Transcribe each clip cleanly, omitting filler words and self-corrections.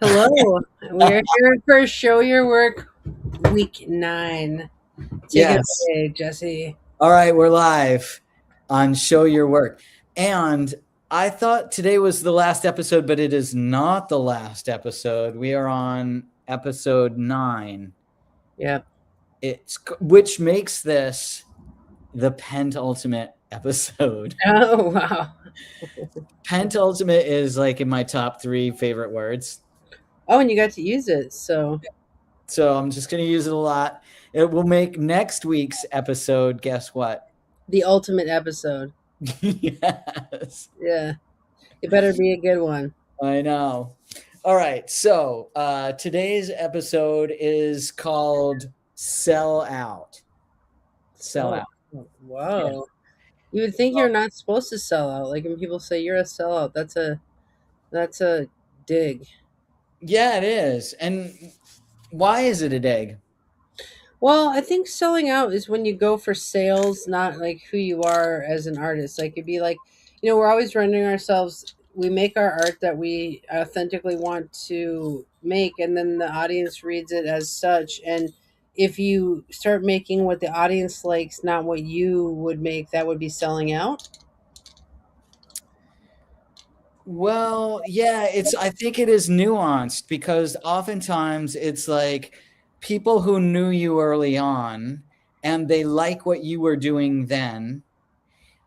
Hello, we are here for Show Your Work Week 9. Take it Yes. away, Jesse. All right, we're live on Show Your Work. And I thought today was the last episode, but it is not the last episode. We are on episode 9. Yep. Which makes this the penultimate episode. Oh, wow. Penultimate is like in my top 3 favorite words. Oh, and you got to use it. So I'm just going to use it a lot. It will make next week's episode, guess what? The ultimate episode. Yes. Yeah. It better be a good one. I know. All right. So today's episode is called Sell Out. Sell Out. Yeah. Whoa. You would think you're not supposed to sell out. Like when people say you're a sellout, that's a dig. Yeah, it is. And why is it a dig? Well, I think selling out is when you go for sales, not like who you are as an artist. Like it'd be like, we're always rendering ourselves. We make our art that we authentically want to make, and then the audience reads it as such. And if you start making what the audience likes, not what you would make, that would be selling out. Well, yeah, I think it is nuanced because oftentimes it's like people who knew you early on and they like what you were doing then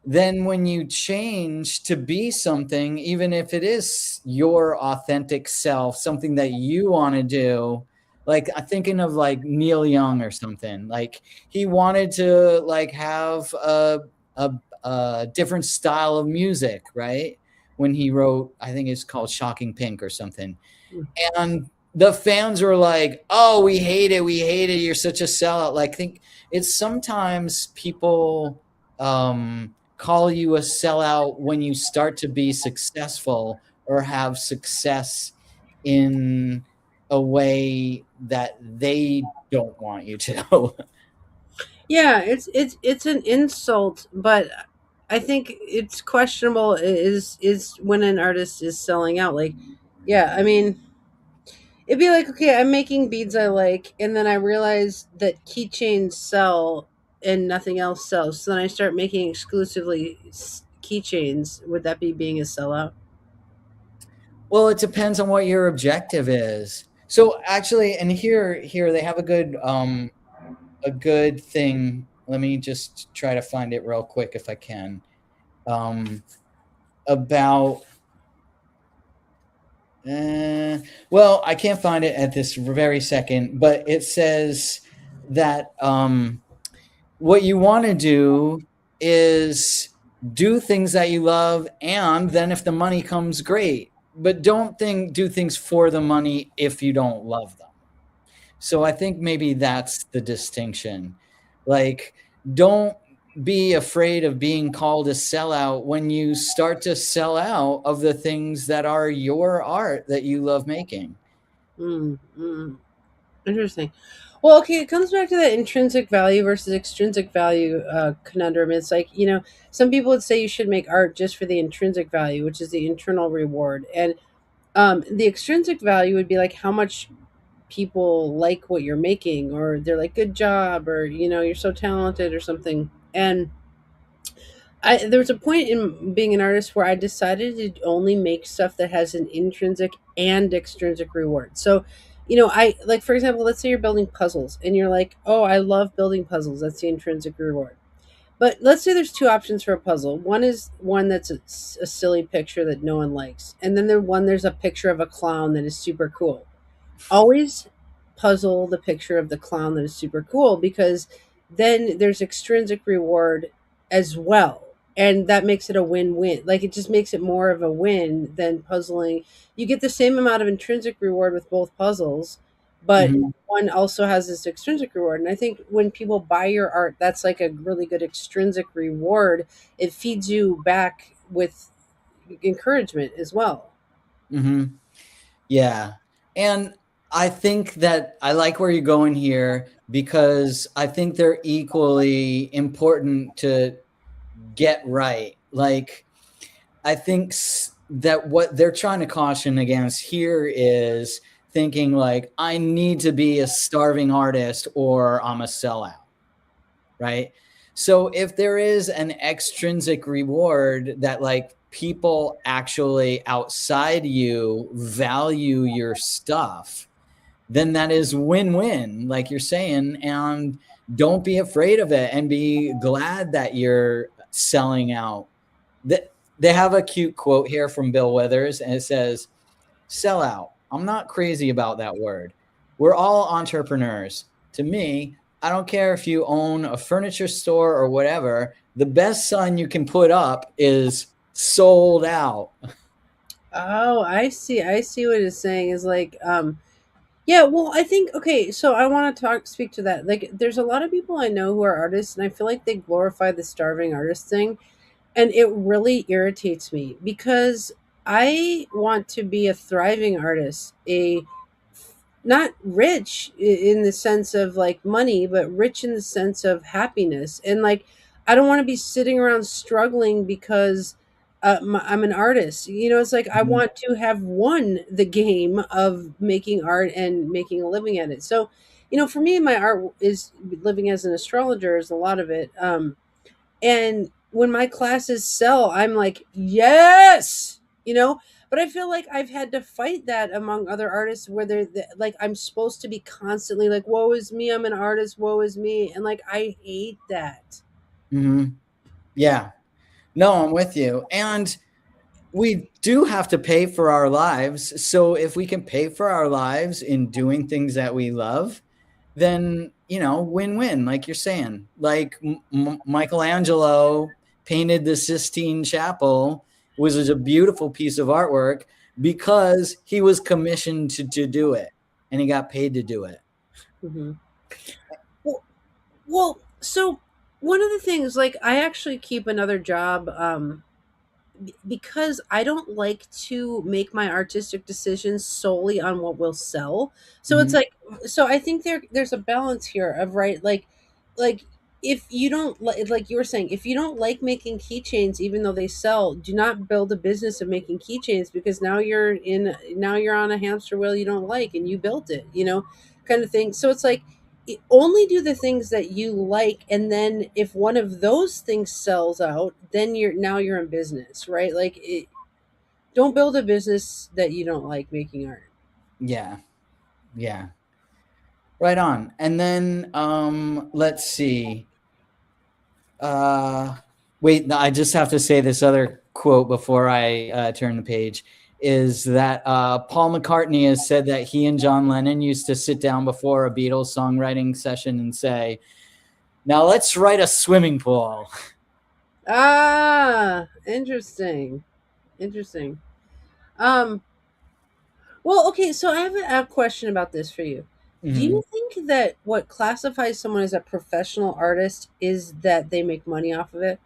when you change to be something, even if it is your authentic self, something that you want to do, like I'm thinking of like Neil Young or something, like he wanted to like have a different style of music, right? When he wrote, I think it's called Shocking Pink or something. And the fans were like, oh, we hate it. We hate it. You're such a sellout. Like, think it's sometimes people, call you a sellout when you start to be successful or have success in a way that they don't want you to. Yeah, it's an insult, but I think it's questionable is when an artist is selling out. Like, yeah, I mean, it'd be like, okay, I'm making beads I like, and then I realize that keychains sell and nothing else sells. So then I start making exclusively keychains. Would that be being a sellout? Well, it depends on what your objective is. So actually, and here they have a good thing. Let me just try to find it real quick if I can. Um, about well, I can't find it at this very second, but it says that what you want to do is do things that you love, and then if the money comes, great. But don't do things for the money if you don't love them. So I think maybe that's the distinction. Like, don't be afraid of being called a sellout when you start to sell out of the things that are your art that you love making. Mm, mm. Interesting. Well, okay, it comes back to that intrinsic value versus extrinsic value conundrum. It's like, some people would say you should make art just for the intrinsic value, which is the internal reward. And the extrinsic value would be like how much people like what you're making, or they're like, good job, or, you're so talented or something. And there was a point in being an artist where I decided to only make stuff that has an intrinsic and extrinsic reward. So, I like, for example, let's say you're building puzzles and you're like, oh, I love building puzzles. That's the intrinsic reward. But let's say there's two options for a puzzle. One is one that's a silly picture that no one likes, and then there's a picture of a clown that is super cool. Always puzzle the picture of the clown that is super cool, because then there's extrinsic reward as well, and that makes it a win-win. Like, it just makes it more of a win than puzzling. You get the same amount of intrinsic reward with both puzzles, but Mhm. one also has this extrinsic reward. And I think when people buy your art, that's like a really good extrinsic reward. It feeds you back with encouragement as well. Mhm. Yeah. And I think that I like where you're going here because I think they're equally important to get right. Like, I think that what they're trying to caution against here is thinking like, I need to be a starving artist or I'm a sellout, right? So if there is an extrinsic reward that like people actually outside you value your stuff, then that is win-win, like you're saying, and don't be afraid of it and be glad that you're selling out. They have a cute quote here from Bill Withers, and it says, sell out. I'm not crazy about that word. We're all entrepreneurs. To me, I don't care if you own a furniture store or whatever. The best sign you can put up is sold out. Oh, I see what it's saying is like yeah, well, I think okay, so I want to speak to that. Like there's a lot of people I know who are artists and I feel like they glorify the starving artist thing, and it really irritates me because I want to be a thriving artist, a not rich in the sense of like money, but rich in the sense of happiness. And like, I don't want to be sitting around struggling because I'm an artist. You know, it's like I Mhm. want to have won the game of making art and making a living at it. So, you know, for me, my art is living as an astrologer is a lot of it. And when my classes sell, I'm like, yes, you know. But I feel like I've had to fight that among other artists where like I'm supposed to be constantly like, woe is me, I'm an artist, woe is me. And like I hate that. Mhm. Yeah. No, I'm with you. And we do have to pay for our lives. So if we can pay for our lives in doing things that we love, then, win-win, like you're saying. Like Michelangelo painted the Sistine Chapel, which is a beautiful piece of artwork because he was commissioned to do it and he got paid to do it. Hmm. Well, so one of the things, like I actually keep another job because I don't like to make my artistic decisions solely on what will sell. So it's Mhm. like, so I think there's a balance here of right, like if you don't like you were saying, if you don't like making keychains, even though they sell, do not build a business of making keychains because now you're on a hamster wheel you don't like and you built it, you know, kind of thing. So it's like only do the things that you like, and then if one of those things sells out, then you're in business, right? Like don't build a business that you don't like making art. Yeah. Yeah. Right on. And then let's see. Uh, wait, no, I just have to say this other quote before I turn the page is that Paul McCartney has said that he and John Lennon used to sit down before a Beatles songwriting session and say, now let's write a swimming pool. Ah, interesting. Interesting. um well, okay, so I have a question about this for you. Do Mhm. you think that what classifies someone as a professional artist is that they make money off of it?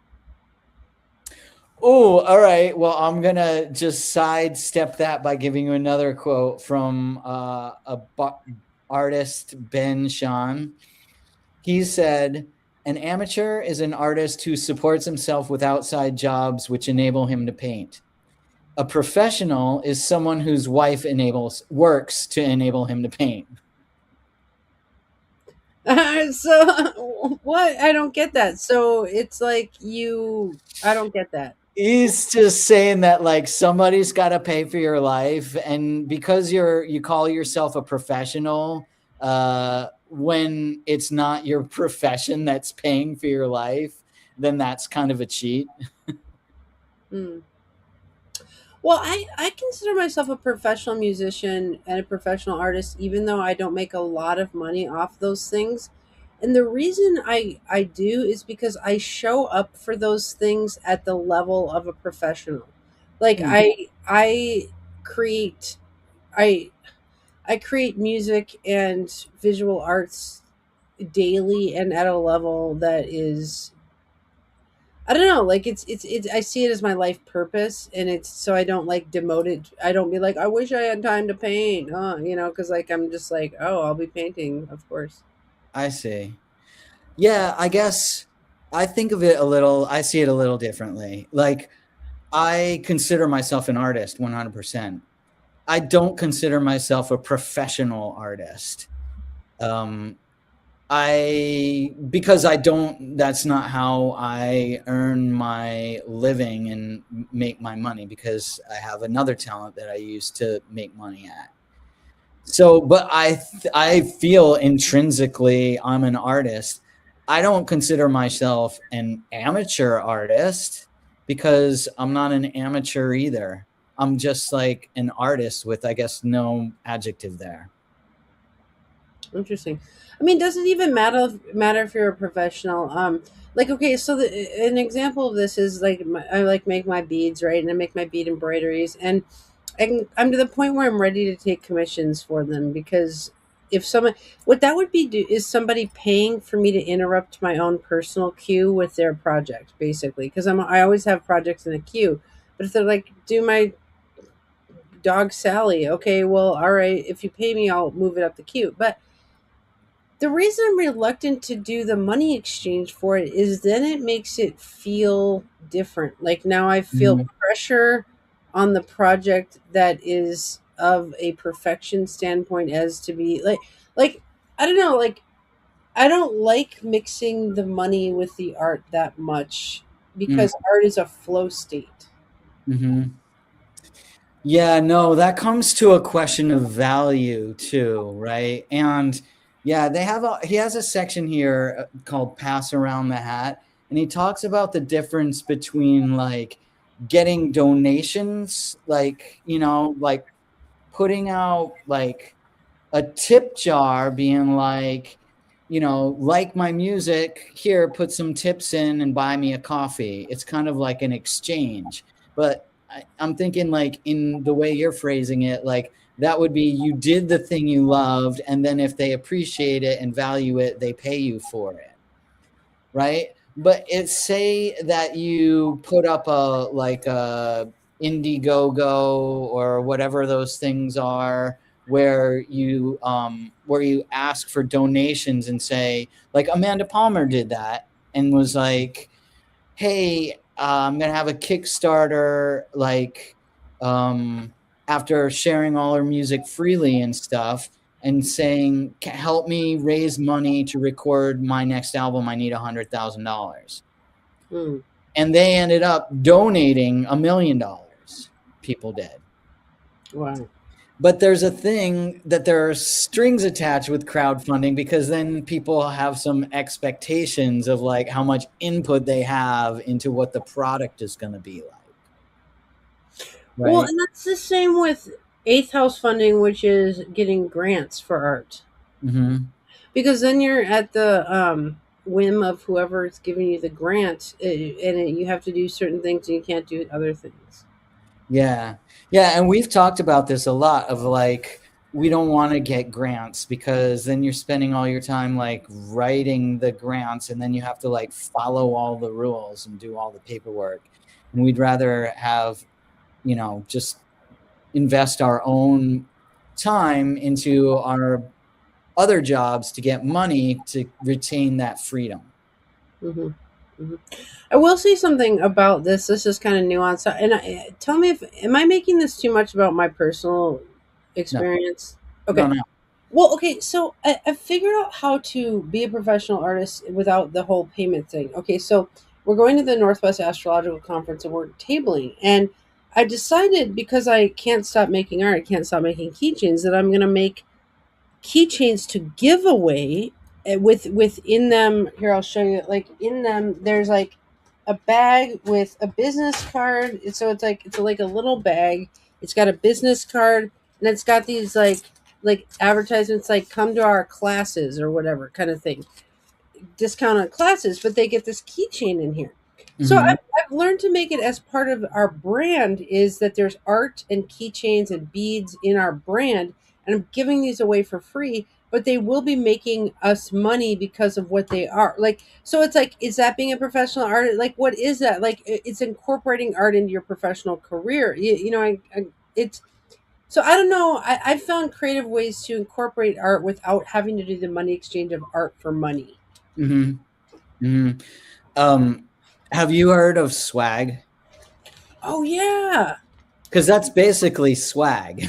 Oh, all right. Well, I'm going to just sidestep that by giving you another quote from artist, Ben Sean. He said, an amateur is an artist who supports himself with outside jobs which enable him to paint. A professional is someone whose wife works to enable him to paint. So what? I don't get that. So it's like I don't get that. He's just saying that like somebody's got to pay for your life, and because you call yourself a professional, when it's not your profession that's paying for your life, then that's kind of a cheat. Hmm. Well, I consider myself a professional musician and a professional artist, even though I don't make a lot of money off those things. And the reason I do is because I show up for those things at the level of a professional. Like Hmm. I create I I create music and visual arts daily and at a level that is, I don't know, like it's I see it as my life purpose, and it's so I don't like demote it. I don't be like, I wish I had time to paint, you know, because like I'm just like, oh, I'll be painting, of course. I see. Yeah, I guess I see it a little differently. Like I consider myself an artist 100%. I don't consider myself a professional artist. Um, because I don't, that's not how I earn my living and make my money, because I have another talent that I use to make money at. So, but I feel intrinsically I'm an artist. I don't consider myself an amateur artist because I'm not an amateur either. I'm just like an artist with, I guess, no adjective there. Interesting. I mean, does it even matter if you're a professional? Like, okay, so an example of this is like I like make my beads, right, and I make my bead embroideries, and I'm to the point where I'm ready to take commissions for them, because if someone, what that would be is somebody paying for me to interrupt my own personal queue with their project, basically, because I always have projects in a queue, but if they're like, do my dog Sally, okay, well, all right, if you pay me, I'll move it up the queue, but the reason I'm reluctant to do the money exchange for it is then it makes it feel different. Like now I feel Mhm. pressure on the project that is of a perfection standpoint, as to be like I don't know, like I don't like mixing the money with the art that much, Mm. because art is a flow state. Mhm. Yeah, no, that comes to a question of value too, right? And yeah, he has a section here called Pass Around the Hat, and he talks about the difference between like getting donations, like, like putting out like a tip jar, being like, like my music, here, put some tips in and buy me a coffee. It's kind of like an exchange. But I'm thinking, like, in the way you're phrasing it, like, that would be you did the thing you loved, and then if they appreciate it and value it, they pay you for it. Right. But it's, say that you put up a like a Indiegogo or whatever those things are, where you ask for donations and say, like Amanda Palmer did that and was like, hey, I'm gonna have a Kickstarter, like, um, after sharing all her music freely and stuff, and saying, help me raise money to record my next album. I need $100,000. Hmm. And they ended up donating $1 million. People did. Wow. But there's a thing that there are strings attached with crowdfunding, because then people have some expectations of like how much input they have into what the product is going to be like. Well, Right. and that's the same with Eighth House funding, which is getting grants for art. Mm-hmm. Because then you're at the whim of whoever is giving you the grant, you have to do certain things and you can't do other things. Yeah. Yeah. And we've talked about this a lot of like, we don't want to get grants because then you're spending all your time like writing the grants, and then you have to like follow all the rules and do all the paperwork. And we'd rather have, just invest our own time into our other jobs to get money to retain that freedom. Hmm. Hmm. I will say something about this. This is kind of nuanced, and tell me if am I making this too much about my personal No, experience? no, Okay. no. Well, okay, so I figured out how to be a professional artist without the whole payment thing. Okay, so we're going to the Northwest Astrological Conference and we're tabling. And I decided, because I can't stop making art, I can't stop making keychains, that I'm going to make keychains to give away. Within them, here I'll show you, like in them there's like a bag with a business card. So it's like a little bag. It's got a business card, and it's got these like advertisements, like come to our classes or whatever kind of thing, discount on classes, but they get this keychain in here. So Mm-hmm. I've learned to make it as part of our brand, is that there's art and keychains and beads in our brand, and I'm giving these away for free, but they will be making us money because of what they are. Like, so it's like, is that being a professional artist? Like, what is that? Like, it's incorporating art into your professional career. You know, it's, so I don't know. I've found creative ways to incorporate art without having to do the money exchange of art for money. Mm-hmm. Mm-hmm. Um, have you heard of swag? Oh yeah. because that's basically swag.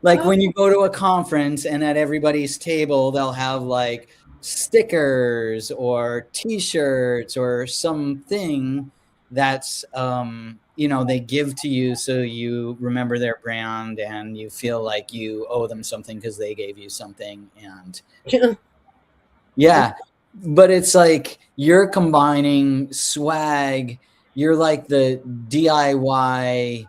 Like when Oh you go to a conference and at everybody's table, they'll have like stickers or T-shirts or something that's they give to you so you remember their brand and you feel like you owe them something because they gave you something. And yeah, but it's like you're combining swag. You're like the DIY.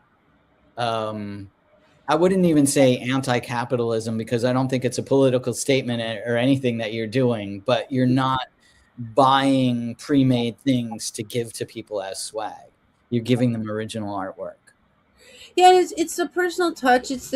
I wouldn't even say anti-capitalism because I don't think it's a political statement or anything that you're doing, but you're not buying pre-made things to give to people as swag. You're giving them original artwork. Yeah, it's the personal touch. It's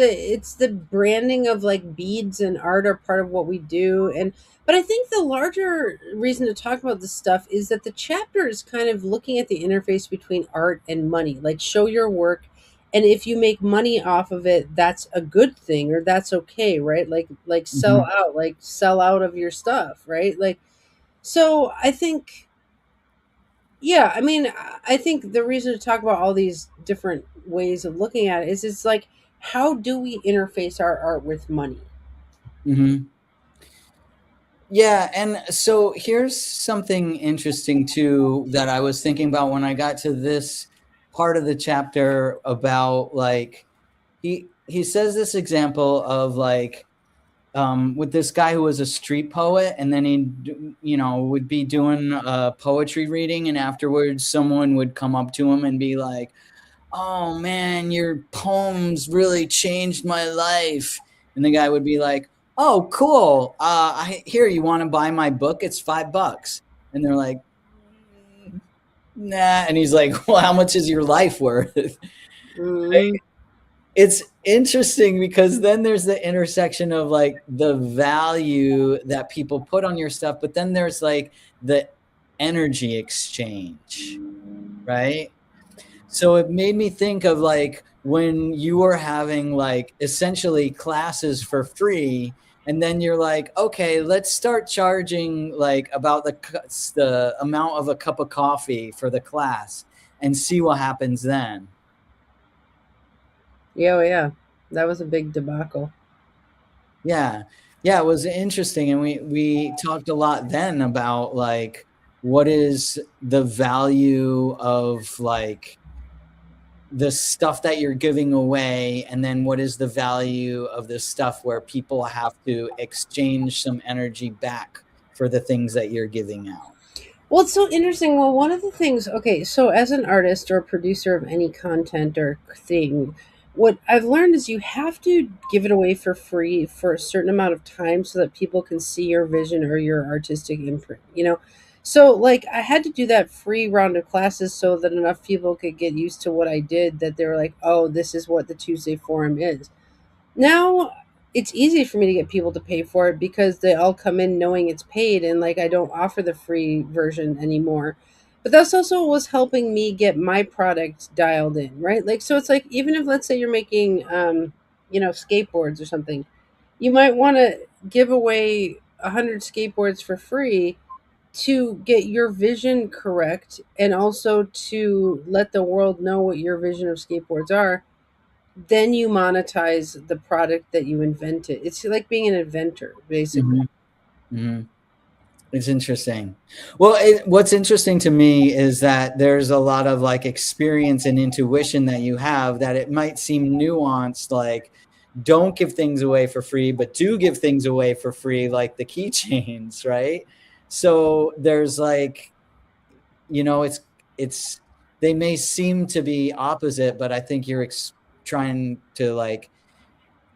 the branding of like beads and art are part of what we do. And but I think the larger reason to talk about this stuff is that the chapter is kind of looking at the interface between art and money. Like show your work, and if you make money off of it, that's a good thing or that's okay, right? Like sell Mhm, out, like sell out of your stuff, right? Like so I think yeah, I mean, I think the reason to talk about all these different ways of looking at it is it's like, how do we interface our art with money? mhm. Yeah, and so here's something interesting too that I was thinking about when I got to this part of the chapter about like he says this example of like with this guy who was a street poet, and then he, would be doing a poetry reading, and afterwards, someone would come up to him and be like, "Oh man, your poems really changed my life." And the guy would be like, "Oh, cool. I here, you want to buy my book? It's $5." And they're like, "Nah." And he's like, "Well, how much is your life worth?" Mm, It's interesting because then there's the intersection of like the value that people put on your stuff, but then there's like the energy exchange, right? So it made me think of like when you were having like essentially classes for free, and then you're like, okay, let's start charging like about the amount of a cup of coffee for the class and see what happens then. yeah, oh, yeah, that was a big debacle. Yeah. Yeah, it was interesting, and we talked a lot then about, like, what is the value of, like, the stuff that you're giving away, and then what is the value of the stuff where people have to exchange some energy back for the things that you're giving out. Well, it's so interesting. Well, one of the things, okay, so as an artist or a producer of any content or thing, what I've learned is you have to give it away for free for a certain amount of time so that people can see your vision or your artistic imprint, you know? So, like, I had to do that free round of classes so that enough people could get used to what I did that they were like, oh, this is what the Tuesday Forum is. Now it's easy for me to get people to pay for it because they all come in knowing it's paid and like I don't offer the free version anymore. But that's also was helping me get my product dialed in, right? Like so it's like even if let's say you're making skateboards or something, you might want to give away 100 skateboards for free to get your vision correct and also to let the world know what your vision of skateboards are, then you monetize the product that you invented. It's like being an inventor, basically. Mhm, mhm. It's interesting. Well, what's interesting to me is that there's a lot of like experience and intuition that you have that it might seem nuanced, like don't give things away for free, but do give things away for free, like the keychains, right? So there's like, it's they may seem to be opposite, but I think you're trying to like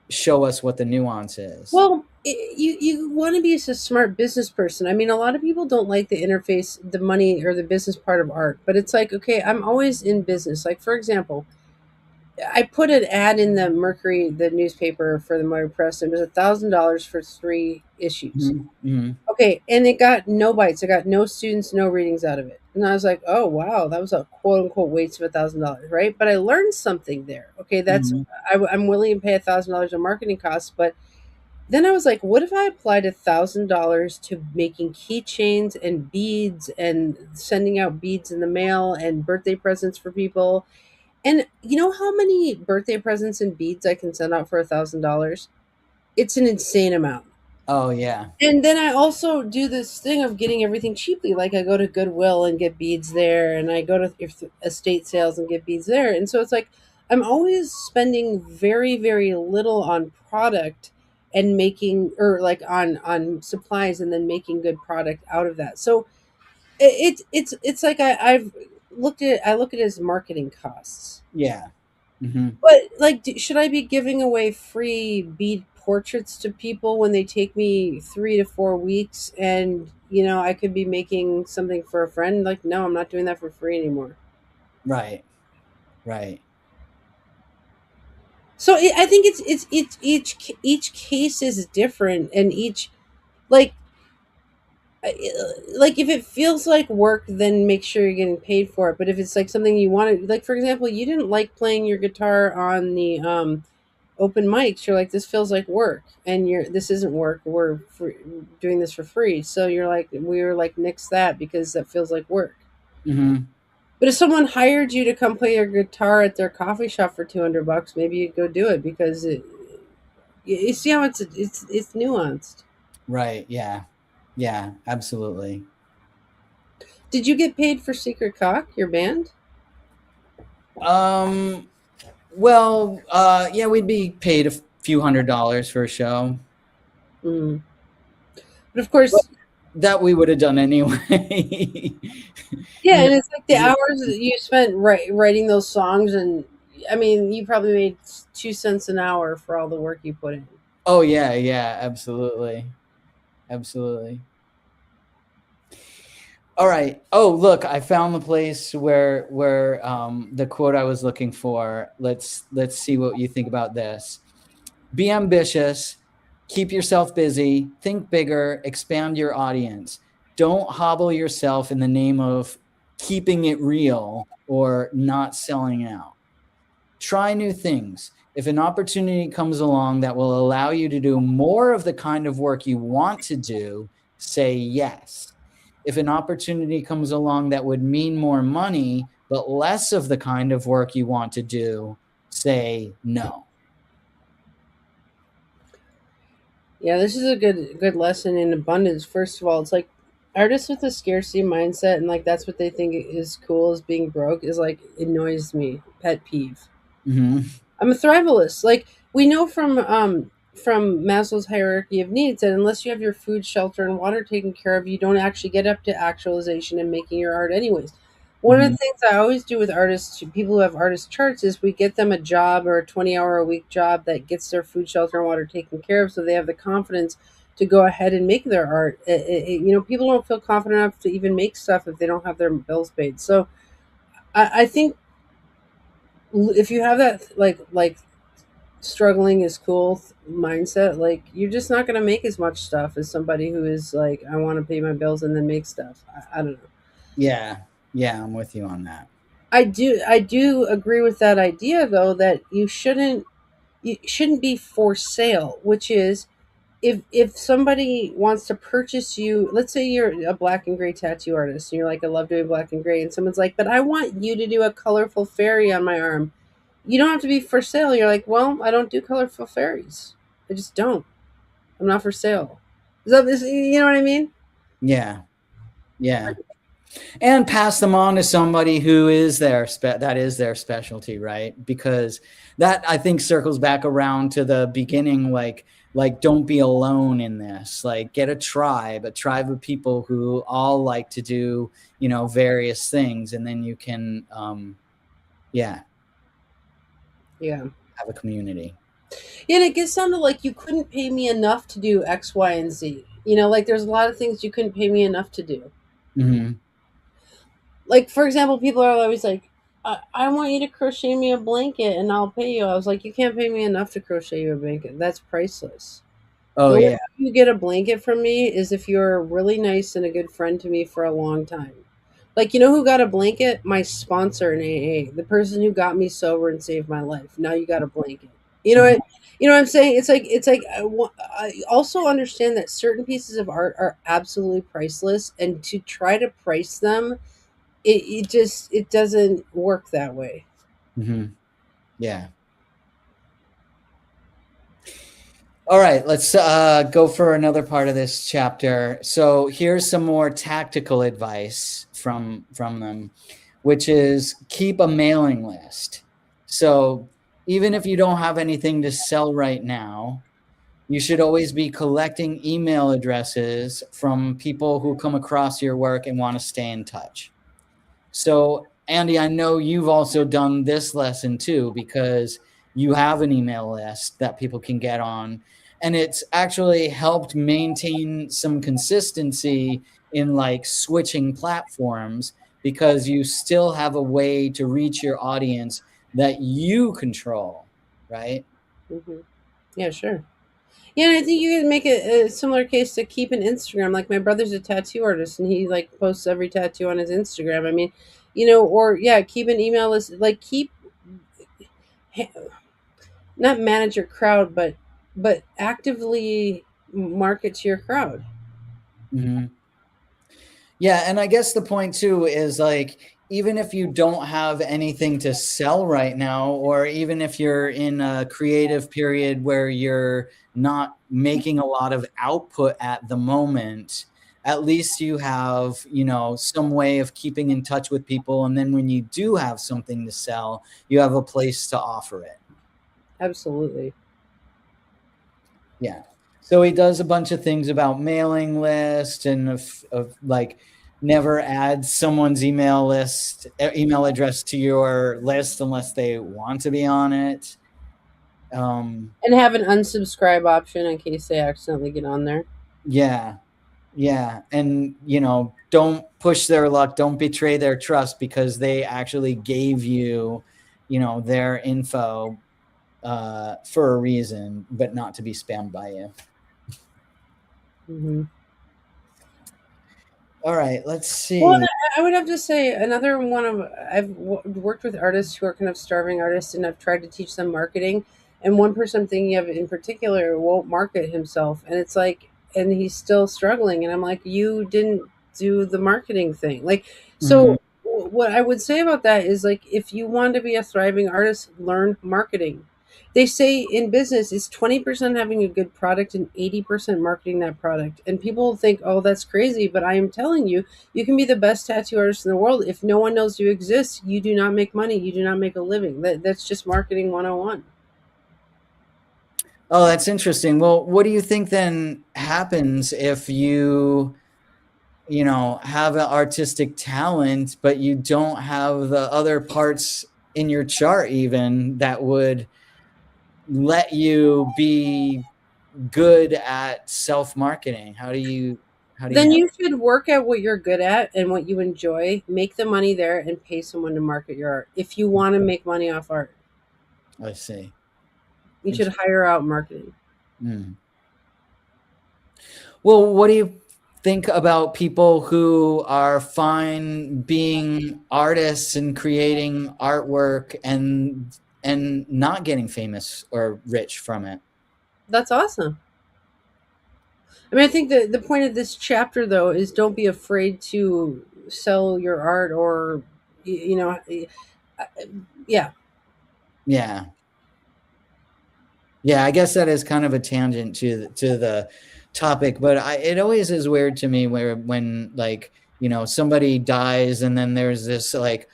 show us what the nuance is. Well, you want to be a smart business person. I mean, a lot of people don't like the interface, the money or the business part of art, but it's like, okay, I'm always in business. Like, for example, I put an ad in the Mercury, the newspaper for the Motor Press, and it was $1,000 for 3 issues. Mhm, mhm, Okay, and it got no bites. It got no students, no readings out of it. And I was like, oh wow, that was a quote unquote waste of $1,000, right? But I learned something there. Okay, that's mhm, I'm willing to pay $1,000 in marketing costs, but then I was like, what if I applied $1,000 to making keychains and beads and sending out beads in the mail and birthday presents for people? And you know how many birthday presents and beads I can send out for $1,000? It's an insane amount. Oh yeah. And then I also do this thing of getting everything cheaply. Like I go to Goodwill and get beads there, and I go to estate sales and get beads there. And so it's like I'm always spending very, very little on product and making, or like on supplies, and then making good product out of that. So it's like I look at it as marketing costs. Yeah. Hmm. But like, should I be giving away free bead portraits to people when they take me 3 to 4 weeks, and I could be making something for a friend? Like, no, I'm not doing that for free anymore. Right. Right. So I think it's each case is different, and each like like if it feels like work, then make sure you're getting paid for it. But if it's like something you want to, like for example, you didn't like playing your guitar on the open mics, you're like, this feels like work, and this isn't work, doing this for free. So you're like, we were like, nix that because that feels like work. Hmm. But if someone hired you to come play your guitar at their coffee shop for $200, maybe you'd go do it because you see how it's nuanced. Right. Yeah. Yeah. Absolutely. Did you get paid for Secret Cock, your band? Um. Well. Yeah. We'd be paid a few $100s for a show, Mm. But of but course, that we would have done anyway. yeah, You and it's like the know. hours that you spent writing those songs, and I mean, you probably made 2 cents an hour for all the work you put in. Oh yeah. Yeah. Absolutely. Absolutely. All right. Oh, look, I found the place where the quote I was looking for. Let's see what you think about this. Be ambitious, keep yourself busy, think bigger, expand your audience. Don't hobble yourself in the name of keeping it real or not selling out. Try new things. If an opportunity comes along that will allow you to do more of the kind of work you want to do, say yes. If an opportunity comes along that would mean more money, but less of the kind of work you want to do, say no. Yeah, this is a good lesson in abundance. First of all, it's like artists with a scarcity mindset, and like that's what they think is cool as being broke, is like annoys me. Pet peeve. Hmm. I'm a thrivalist. Like we know from Maslow's hierarchy of needs that unless you have your food, shelter, and water taken care of, you don't actually get up to actualization and making your art anyways. One of Hmm. the things I always do with artists, people who have artist charts, is we get them a job or a 20-hour a week job that gets their food, shelter, and water taken care of, so they have the confidence to go ahead and make their art. People don't feel confident enough to even make stuff if they don't have their bills paid. So I think if you have that like struggling is cool mindset, like you're just not going to make as much stuff as somebody who is like, I want to pay my bills and then make stuff. I don't know. Yeah. Yeah, I'm with you on that. I do agree with that idea though, that you shouldn't be for sale, which is if somebody wants to purchase you, let's say you're a black and gray tattoo artist and you're like, I love doing black and gray, and someone's like, but I want you to do a colorful fairy on my arm. You don't have to be for sale. You're like, well, I don't do colorful fairies. I just don't. I'm not for sale. You know what I mean? Yeah. Yeah. And pass them on to somebody who is that is their specialty, right? Because that, I think, circles back around to the beginning, like don't be alone in this. Like get a tribe of people who all like to do, various things, and then you can yeah, Yeah. have a community. Yeah, and it gets down to like, you couldn't pay me enough to do X, Y, and Z. Like there's a lot of things you couldn't pay me enough to do. Hmm. Like for example, people are always like, I want you to crochet me a blanket and I'll pay you. I was like, you can't pay me enough to crochet you a blanket. That's priceless. Oh The only way yeah. you get a blanket from me is if you're really nice and a good friend to me for a long time. Like, you know who got a blanket? My sponsor in AA, the person who got me sober and saved my life. Now you got a blanket. You know Mhm. what? You know what I'm saying? It's like I also understand that certain pieces of art are absolutely priceless, and to try to price them, it doesn't work that way. Mhm. Yeah. All right, let's go for another part of this chapter. So here's some more tactical advice from them, which is keep a mailing list. So even if you don't have anything to sell right now, you should always be collecting email addresses from people who come across your work and want to stay in touch. So, Andy, I know you've also done this lesson too, because you have an email list that people can get on. And it's actually helped maintain some consistency in like switching platforms because you still have a way to reach your audience that you control, right? Hmm. Yeah, sure. Yeah, and I think you can make a similar case to keep an Instagram. Like my brother's a tattoo artist, and he like posts every tattoo on his Instagram. I mean, or yeah, keep an email list. Like keep not manage your crowd, but actively market to your crowd. Mhm. Yeah, and I guess the point too is like even if you don't have anything to sell right now, or even if you're in a creative period where you're not making a lot of output at the moment, at least you have, some way of keeping in touch with people. And then when you do have something to sell, you have a place to offer it. Absolutely. Yeah. So he does a bunch of things about mailing list and of like never add someone's email address to your list unless they want to be on it. Um, And have an unsubscribe option in case they accidentally get on there. yeah, yeah, and don't push their luck, don't betray their trust because they actually gave you, their info for a reason, but not to be spammed by you. Hmm. All right, let's Well, see. I would have to say another one of worked with artists who are kind of starving artists, and I've tried to teach them marketing. And one person I'm thinking of in particular won't market himself, and it's like, and he's still struggling. And I'm like, you didn't do the marketing thing, like Mhm. so. What I would say about that is like, if you want to be a thriving artist, learn marketing. They say in business it's 20% having a good product and 80% marketing that product. And people think, oh, that's crazy, but I am telling you, you can be the best tattoo artist in the world. If no one knows you exist, you do not make money. You do not make a living. That's just marketing 101. Oh, that's interesting. Well, what do you think then happens if have an artistic talent, but you don't have the other parts in your chart even that would let you be good at self-marketing? How do you Then handle you should work at what you're good at and what you enjoy, make the money there, and pay someone to market your art. If you want to make money off art, it? I see. you should Interesting. hire out marketing. Mm. Well, what do you think about people who are fine being artists and creating artwork and not getting famous or rich from it? That's awesome. I mean, I think the point of this chapter, though, is don't be afraid to sell your art or, you know, yeah. Yeah. Yeah, I guess that is kind of a tangent to the topic, but it always is weird to me where when like, somebody dies and then there's this like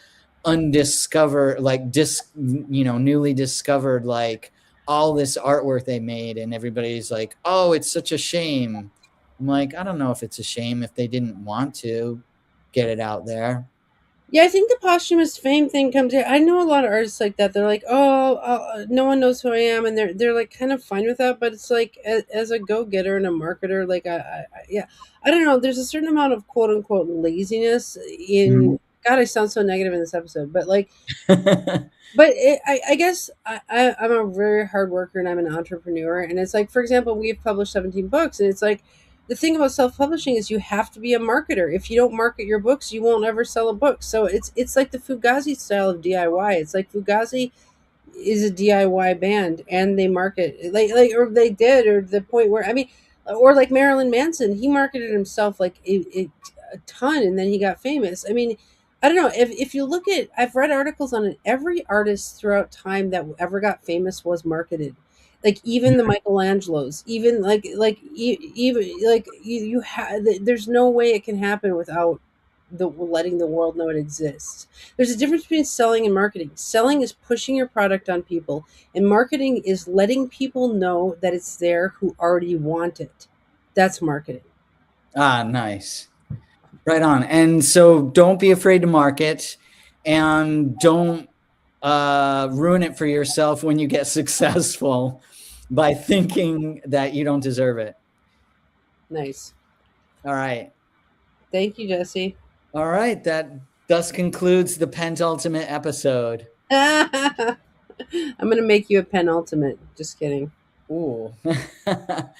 undiscovered like newly discovered like all this artwork they made and everybody's like, "Oh, it's such a shame." I'm like, I don't know if it's a shame if they didn't want to get it out there. Yeah, I think the posthumous fame thing comes here. I know a lot of artists like that. They're like, "Oh, no one knows who I am," and they're like kind of fine with that. But it's like, as a go getter and a marketer, like yeah, I don't know. There's a certain amount of quote unquote laziness in. Mhm. God, I sound so negative in this episode, but like, I guess I'm a very hard worker and I'm an entrepreneur. And it's like, for example, we've published 17 books. And it's like, the thing about self-publishing is you have to be a marketer. If you don't market your books, you won't ever sell a book. So it's like the Fugazi style of DIY. It's like Fugazi is a DIY band and they market like or they did, or the point where, I mean, or like Marilyn Manson, he marketed himself like a ton and then he got famous. I mean, I don't know if you look at, I've read articles on it. Every artist throughout time that ever got famous was marketed. Like even the Michelangelos, even even like you have. There's no way it can happen without the letting the world know it exists. There's a difference between selling and marketing. Selling is pushing your product on people, and marketing is letting people know that it's there who already want it. That's marketing. Ah, nice. Right on. And so don't be afraid to market, and don't ruin it for yourself when you get successful by thinking that you don't deserve it. Nice. All right. Thank you, Jesse. All right. That thus concludes the penultimate episode. I'm gonna make you a penultimate. Just kidding. Ooh.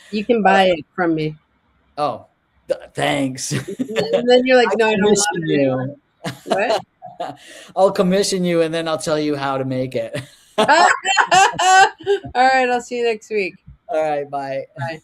You can buy it from me. Oh, thanks. And then you're like, I no, I don't want commission it anymore. you. What? I'll commission you, and then I'll tell you how to make it. All right, I'll see you next week. All right. Bye. Bye.